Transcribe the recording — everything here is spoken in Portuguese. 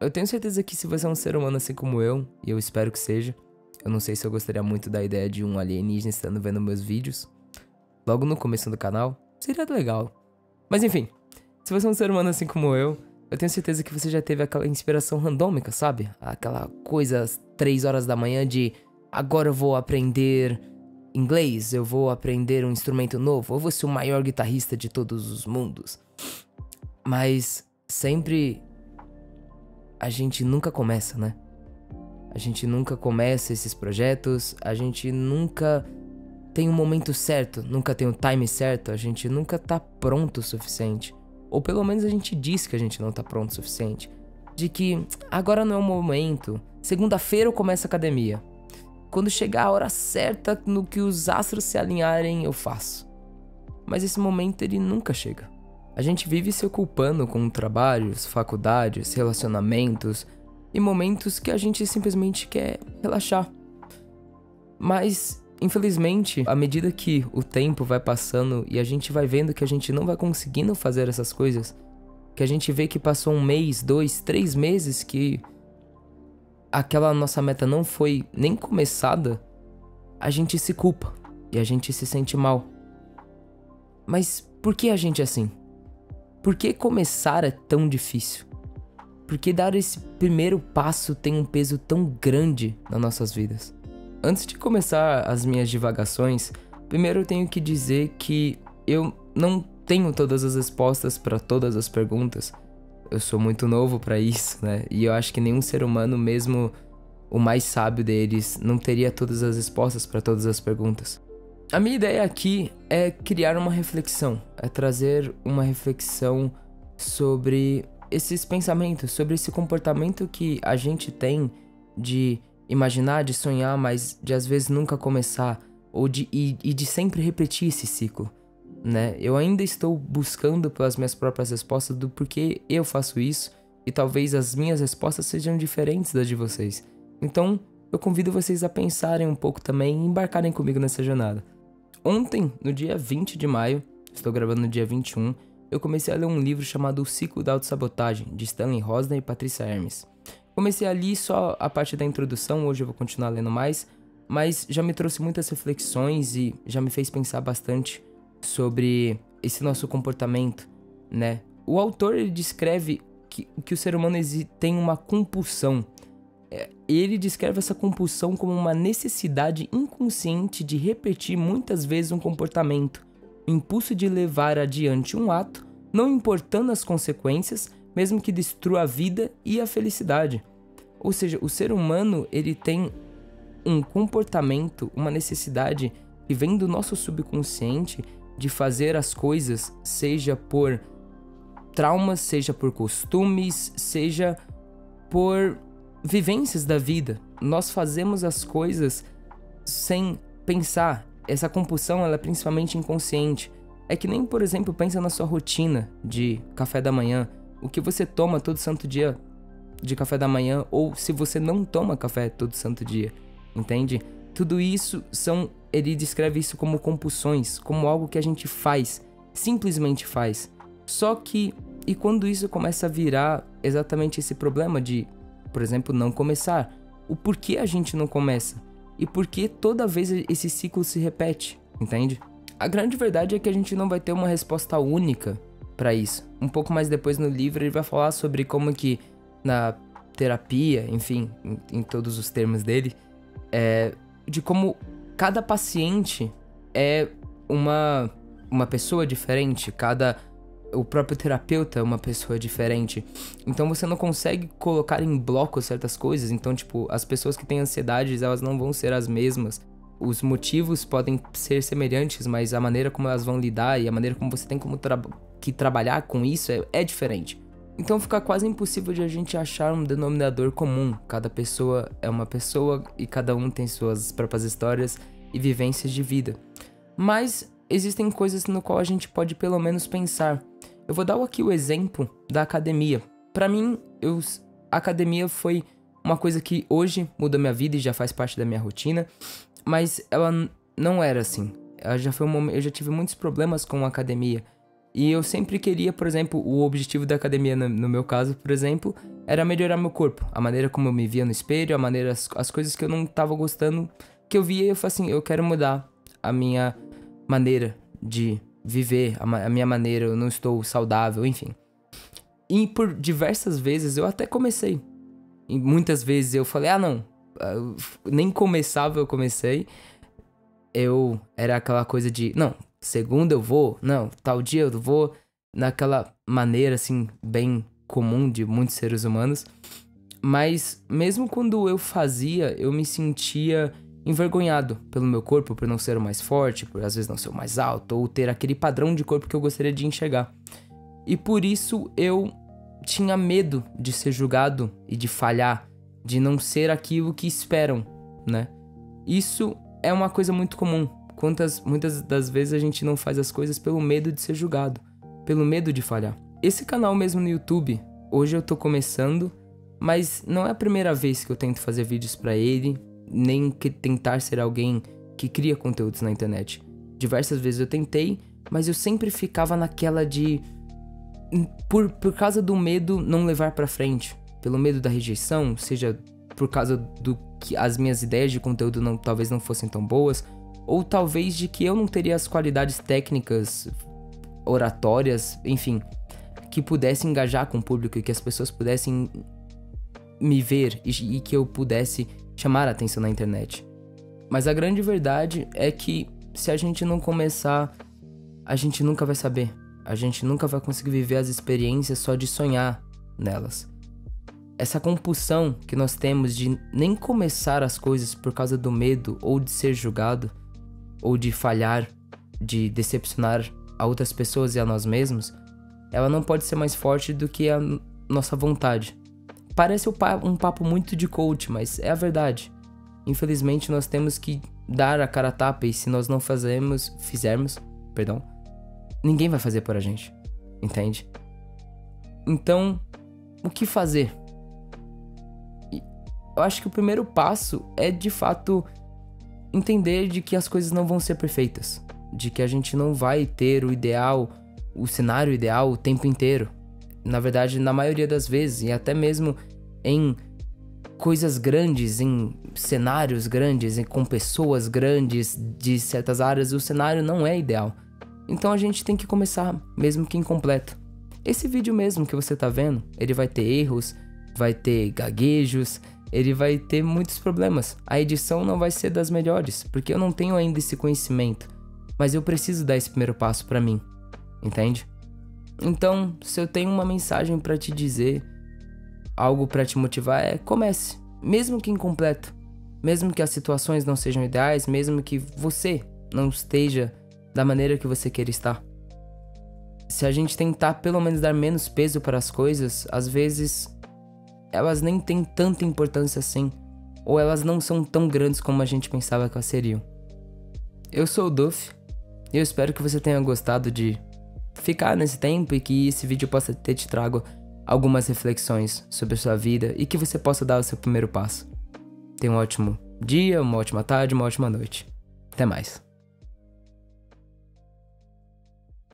Eu tenho certeza que se você é um ser humano assim como eu, e eu espero que seja, eu não sei se eu gostaria muito da ideia de um alienígena estando vendo meus vídeos, logo no começo do canal, seria legal. Mas enfim, se você é um ser humano assim como eu tenho certeza que você já teve aquela inspiração randômica, sabe? Aquela coisa às 3 horas da manhã de agora eu vou aprender inglês, eu vou aprender um instrumento novo, eu vou ser o maior guitarrista de todos os mundos. Mas sempre a gente nunca começa, né? A gente nunca começa esses projetos, a gente nunca tem o momento certo, nunca tem o time certo, a gente nunca tá pronto o suficiente. Ou pelo menos a gente diz que a gente não tá pronto o suficiente. De que agora não é o momento, segunda-feira eu começo a academia. Quando chegar a hora certa, no que os astros se alinharem, eu faço. Mas esse momento ele nunca chega. A gente vive se ocupando com trabalhos, faculdades, relacionamentos e momentos que a gente simplesmente quer relaxar. Mas, infelizmente, à medida que o tempo vai passando e a gente vai vendo que a gente não vai conseguindo fazer essas coisas, que a gente vê que passou 1 mês, 2, 3 meses que aquela nossa meta não foi nem começada, a gente se culpa e a gente se sente mal. Mas por que a gente é assim? Por que começar é tão difícil? Por que dar esse primeiro passo tem um peso tão grande nas nossas vidas? Antes de começar as minhas divagações, primeiro eu tenho que dizer que eu não tenho todas as respostas para todas as perguntas. Eu sou muito novo para isso, né? E eu acho que nenhum ser humano, mesmo o mais sábio deles, não teria todas as respostas para todas as perguntas. A minha ideia aqui é criar uma reflexão, é trazer uma reflexão sobre esses pensamentos, sobre esse comportamento que a gente tem de imaginar, de sonhar, mas de às vezes nunca começar, ou de sempre repetir esse ciclo, né? Eu ainda estou buscando pelas minhas próprias respostas do porquê eu faço isso, e talvez as minhas respostas sejam diferentes das de vocês. Então, eu convido vocês a pensarem um pouco também e embarcarem comigo nessa jornada. Ontem, no dia 20 de maio, estou gravando no dia 21, eu comecei a ler um livro chamado O Ciclo da Autossabotagem, de Stanley Rosner e Patricia Hermes. Comecei ali só a parte da introdução, hoje eu vou continuar lendo mais, mas já me trouxe muitas reflexões e já me fez pensar bastante sobre esse nosso comportamento, né? O autor ele descreve que o ser humano tem uma compulsão. Ele descreve essa compulsão como uma necessidade inconsciente de repetir muitas vezes um comportamento, o impulso de levar adiante um ato, não importando as consequências, mesmo que destrua a vida e a felicidade. Ou seja, o ser humano ele tem um comportamento, uma necessidade que vem do nosso subconsciente de fazer as coisas, seja por traumas, seja por costumes, seja por vivências da vida. Nós fazemos as coisas sem pensar. Essa compulsão ela é principalmente inconsciente. É que nem, por exemplo, pensa na sua rotina de café da manhã. O que você toma todo santo dia de café da manhã, ou se você não toma café todo santo dia, entende? Tudo isso ele descreve isso como compulsões, como algo que a gente faz, simplesmente faz. Só que, e quando isso começa a virar exatamente esse problema de, por exemplo, não começar, o porquê a gente não começa? E por que toda vez esse ciclo se repete, entende? A grande verdade é que a gente não vai ter uma resposta única para isso. Um pouco mais depois no livro ele vai falar sobre como que na terapia, enfim, em todos os termos dele, de como cada paciente é uma pessoa diferente, o próprio terapeuta é uma pessoa diferente. Então você não consegue colocar em bloco certas coisas. Então, tipo, as pessoas que têm ansiedade, elas não vão ser as mesmas. Os motivos podem ser semelhantes, mas a maneira como elas vão lidar e a maneira como você tem que trabalhar com isso é diferente. Então fica quase impossível de a gente achar um denominador comum. Cada pessoa é uma pessoa e cada um tem suas próprias histórias e vivências de vida. Mas existem coisas no qual a gente pode pelo menos pensar. Eu vou dar aqui o exemplo da academia. Pra mim, a academia foi uma coisa que hoje muda minha vida e já faz parte da minha rotina, mas ela não era assim. Eu já tive muitos problemas com a academia. E eu sempre queria, por exemplo, o objetivo da academia, no meu caso, por exemplo, era melhorar meu corpo, a maneira como eu me via no espelho, as coisas que eu não tava gostando, que eu via e eu falei assim, eu quero mudar a minha maneira de viver, a minha maneira, eu não estou saudável, enfim. E por diversas vezes eu até comecei. E muitas vezes eu falei, não, nem começava, eu comecei. Era aquela coisa de, não, segunda eu vou, não, tal dia eu vou, naquela maneira assim, bem comum de muitos seres humanos. Mas mesmo quando eu fazia, eu me sentia envergonhado pelo meu corpo, por não ser o mais forte, por às vezes não ser o mais alto, ou ter aquele padrão de corpo que eu gostaria de enxergar. E por isso eu tinha medo de ser julgado e de falhar, de não ser aquilo que esperam, né? Isso é uma coisa muito comum. Muitas das vezes a gente não faz as coisas pelo medo de ser julgado, pelo medo de falhar. Esse canal mesmo no YouTube, hoje eu tô começando, mas não é a primeira vez que eu tento fazer vídeos pra ele, nem que tentar ser alguém que cria conteúdos na internet. Diversas vezes eu tentei, mas eu sempre ficava naquela de... Por causa do medo não levar pra frente, pelo medo da rejeição, seja por causa do que as minhas ideias de conteúdo talvez não fossem tão boas, ou talvez de que eu não teria as qualidades técnicas, oratórias, enfim, que pudesse engajar com o público e que as pessoas pudessem me ver e que eu pudesse chamar a atenção na internet. Mas a grande verdade é que se a gente não começar, a gente nunca vai saber. A gente nunca vai conseguir viver as experiências só de sonhar nelas. Essa compulsão que nós temos de nem começar as coisas por causa do medo ou de ser julgado, ou de falhar, de decepcionar a outras pessoas e a nós mesmos, ela não pode ser mais forte do que a nossa vontade. Parece um papo muito de coach, mas é a verdade. Infelizmente nós temos que dar a cara a tapa e se nós não fizermos, ninguém vai fazer por a gente, entende? Então, o que fazer? Eu acho que o primeiro passo é, de fato, entender de que as coisas não vão ser perfeitas. De que a gente não vai ter o ideal, o cenário ideal o tempo inteiro. Na verdade, na maioria das vezes, e até mesmo em coisas grandes, em cenários grandes, com pessoas grandes de certas áreas, o cenário não é ideal. Então a gente tem que começar, mesmo que incompleto. Esse vídeo mesmo que você tá vendo, ele vai ter erros, vai ter gaguejos, ele vai ter muitos problemas. A edição não vai ser das melhores, porque eu não tenho ainda esse conhecimento. Mas eu preciso dar esse primeiro passo pra mim, entende? Então, se eu tenho uma mensagem pra te dizer, algo pra te motivar, comece. Mesmo que incompleto, mesmo que as situações não sejam ideais, mesmo que você não esteja da maneira que você quer estar. Se a gente tentar pelo menos dar menos peso para as coisas, às vezes elas nem têm tanta importância assim, ou elas não são tão grandes como a gente pensava que elas seriam. Eu sou o Duff, e eu espero que você tenha gostado de ficar nesse tempo e que esse vídeo possa ter te trago algumas reflexões sobre a sua vida e que você possa dar o seu primeiro passo. Tenha um ótimo dia, uma ótima tarde, uma ótima noite. Até mais.